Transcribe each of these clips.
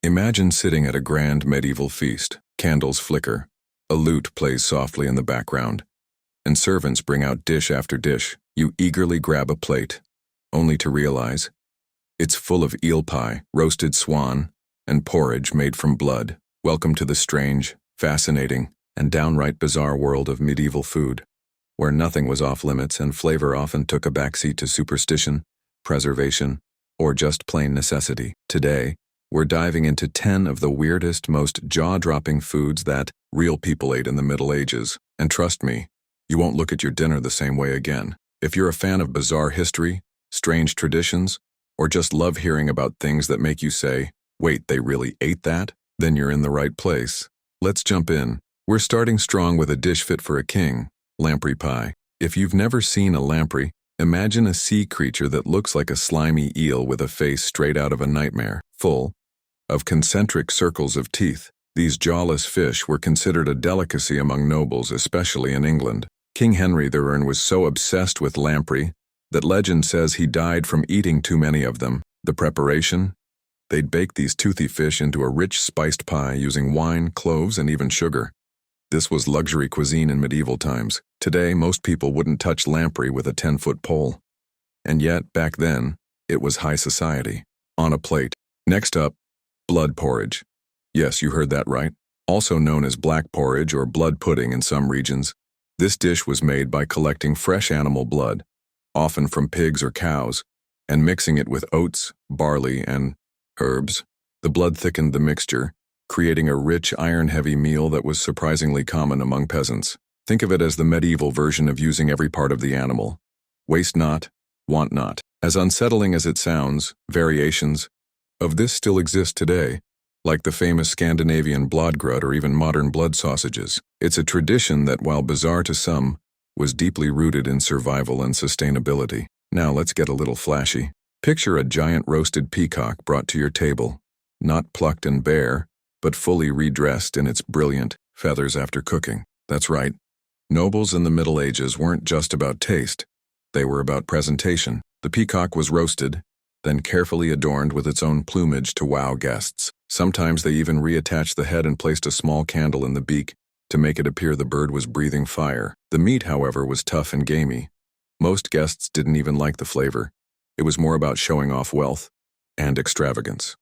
Imagine sitting at a grand medieval feast. Candles flicker, a lute plays softly in the background, and servants bring out dish after dish. You eagerly grab a plate, only to realize it's full of eel pie, roasted swan, and porridge made from blood. Welcome to the strange, fascinating, and downright bizarre world of medieval food, where nothing was off limits and flavor often took a backseat to superstition, preservation, or just plain necessity. Today, we're diving into 10 of the weirdest, most jaw-dropping foods that real people ate in the Middle Ages. And trust me, you won't look at your dinner the same way again. If you're a fan of bizarre history, strange traditions, or just love hearing about things that make you say, wait, they really ate that? Then you're in the right place. Let's jump in. We're starting strong with a dish fit for a king, lamprey pie. If you've never seen a lamprey, imagine a sea creature that looks like a slimy eel with a face straight out of a nightmare, full of concentric circles of teeth. These jawless fish were considered a delicacy among nobles, especially in England. King Henry III was so obsessed with lamprey that legend says he died from eating too many of them. The preparation? They'd bake these toothy fish into a rich spiced pie using wine, cloves, and even sugar. This was luxury cuisine in medieval times. Today, most people wouldn't touch lamprey with a 10-foot pole. And yet, back then, it was high society. On a plate. Next up, blood porridge. Yes, you heard that right. Also known as black porridge or blood pudding in some regions. This dish was made by collecting fresh animal blood, often from pigs or cows, and mixing it with oats, barley, and herbs. The blood thickened the mixture, creating a rich, iron-heavy meal that was surprisingly common among peasants. Think of it as the medieval version of using every part of the animal. Waste not, want not. As unsettling as it sounds, variations of this still exist today, like the famous Scandinavian blodgrut or even modern blood sausages. It's a tradition that, while bizarre to some, was deeply rooted in survival and sustainability. Now let's get a little flashy. Picture a giant roasted peacock brought to your table, not plucked and bare, but fully redressed in its brilliant feathers after cooking. That's right. Nobles in the Middle Ages weren't just about taste. They were about presentation. The peacock was roasted, then carefully adorned with its own plumage to wow guests. Sometimes they even reattached the head and placed a small candle in the beak to make it appear the bird was breathing fire. The meat, however, was tough and gamey. Most guests didn't even like the flavor. It was more about showing off wealth and extravagance.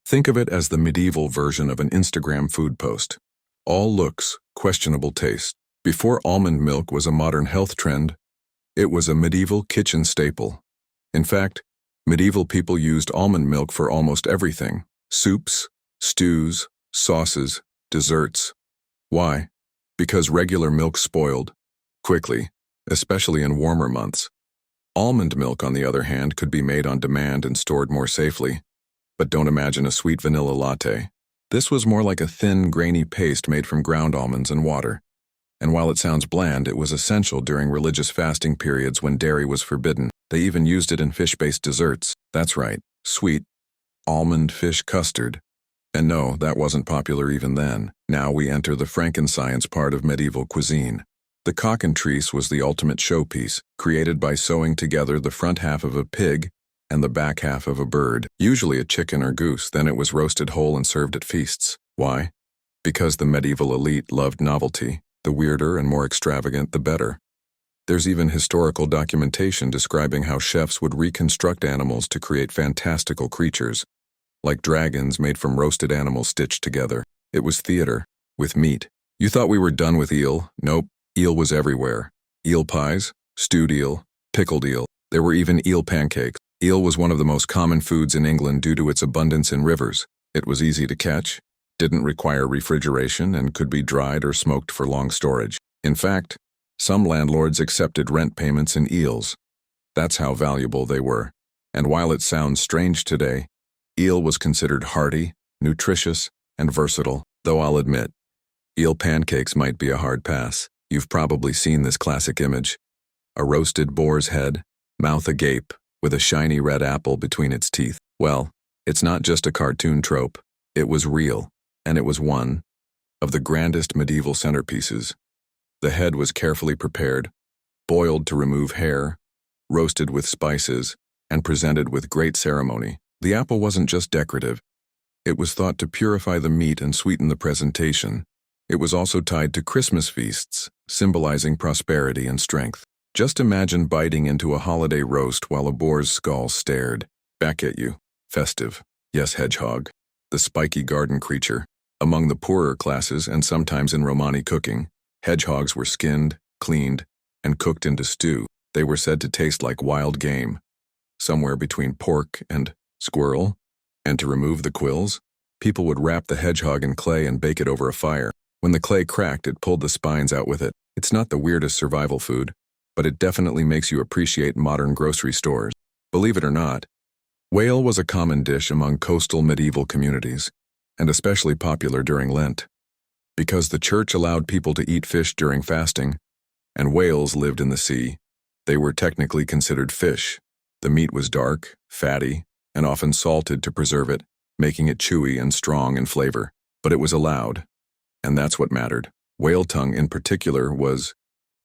Think of it as the medieval version of an Instagram food post. All looks, questionable taste. Before almond milk was a modern health trend, it was a medieval kitchen staple. In fact, medieval people used almond milk for almost everything: soups, stews, sauces, desserts. Why? Because regular milk spoiled quickly, especially in warmer months. Almond milk, on the other hand, could be made on demand and stored more safely. But don't imagine a sweet vanilla latte. This was more like a thin, grainy paste made from ground almonds and water. And while it sounds bland, it was essential during religious fasting periods when dairy was forbidden. They even used it in fish-based desserts. That's right, sweet, almond fish custard. And no, that wasn't popular even then. Now we enter the Franken-science part of medieval cuisine. The cockentrice was the ultimate showpiece, created by sewing together the front half of a pig and the back half of a bird, usually a chicken or goose. Then it was roasted whole and served at feasts. Why? Because the medieval elite loved novelty. The weirder and more extravagant, the better. There's even historical documentation describing how chefs would reconstruct animals to create fantastical creatures, like dragons made from roasted animals stitched together. It was theater, with meat. You thought we were done with eel? Nope. Eel was everywhere. Eel pies, stewed eel, pickled eel. There were even eel pancakes. Eel was one of the most common foods in England due to its abundance in rivers. It was easy to catch, didn't require refrigeration, and could be dried or smoked for long storage. In fact, some landlords accepted rent payments in eels. That's how valuable they were. And while it sounds strange today, eel was considered hearty, nutritious, and versatile. Though I'll admit, eel pancakes might be a hard pass. You've probably seen this classic image: a roasted boar's head, mouth agape, with a shiny red apple between its teeth. Well, it's not just a cartoon trope. It was real, and it was one of the grandest medieval centerpieces. The head was carefully prepared, boiled to remove hair, roasted with spices, and presented with great ceremony. The apple wasn't just decorative. It was thought to purify the meat and sweeten the presentation. It was also tied to Christmas feasts, symbolizing prosperity and strength. Just imagine biting into a holiday roast while a boar's skull stared back at you. Festive. Yes, hedgehog, the spiky garden creature. Among the poorer classes, and sometimes in Romani cooking, hedgehogs were skinned, cleaned, and cooked into stew. They were said to taste like wild game, somewhere between pork and squirrel. And to remove the quills, people would wrap the hedgehog in clay and bake it over a fire. When the clay cracked, it pulled the spines out with it. It's not the weirdest survival food, but it definitely makes you appreciate modern grocery stores. Believe it or not, whale was a common dish among coastal medieval communities, and especially popular during Lent. Because the church allowed people to eat fish during fasting, and whales lived in the sea, they were technically considered fish. The meat was dark, fatty, and often salted to preserve it, making it chewy and strong in flavor. But it was allowed, and that's what mattered. Whale tongue in particular was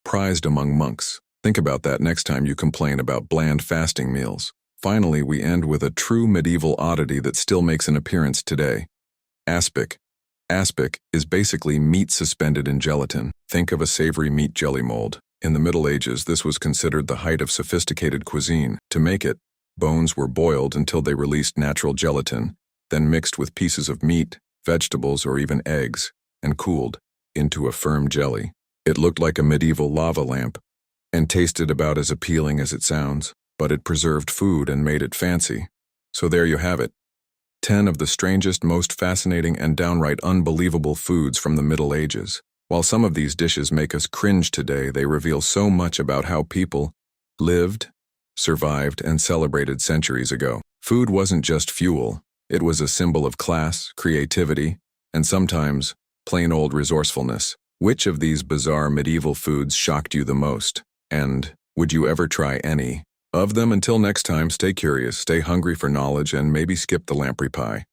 prized among monks. Think about that next time you complain about bland fasting meals. Finally, we end with a true medieval oddity that still makes an appearance today. Aspic. Aspic is basically meat suspended in gelatin. Think of a savory meat jelly mold. In the Middle Ages, this was considered the height of sophisticated cuisine. To make it, bones were boiled until they released natural gelatin, then mixed with pieces of meat, vegetables, or even eggs, and cooled into a firm jelly. It looked like a medieval lava lamp and tasted about as appealing as it sounds, but it preserved food and made it fancy. So there you have it. 10 of the strangest, most fascinating, and downright unbelievable foods from the Middle Ages. While some of these dishes make us cringe today, they reveal so much about how people lived, survived, and celebrated centuries ago. Food wasn't just fuel. It was a symbol of class, creativity, and sometimes plain old resourcefulness. Which of these bizarre medieval foods shocked you the most? And would you ever try any of them? Until next time, stay curious, stay hungry for knowledge, and maybe skip the lamprey pie.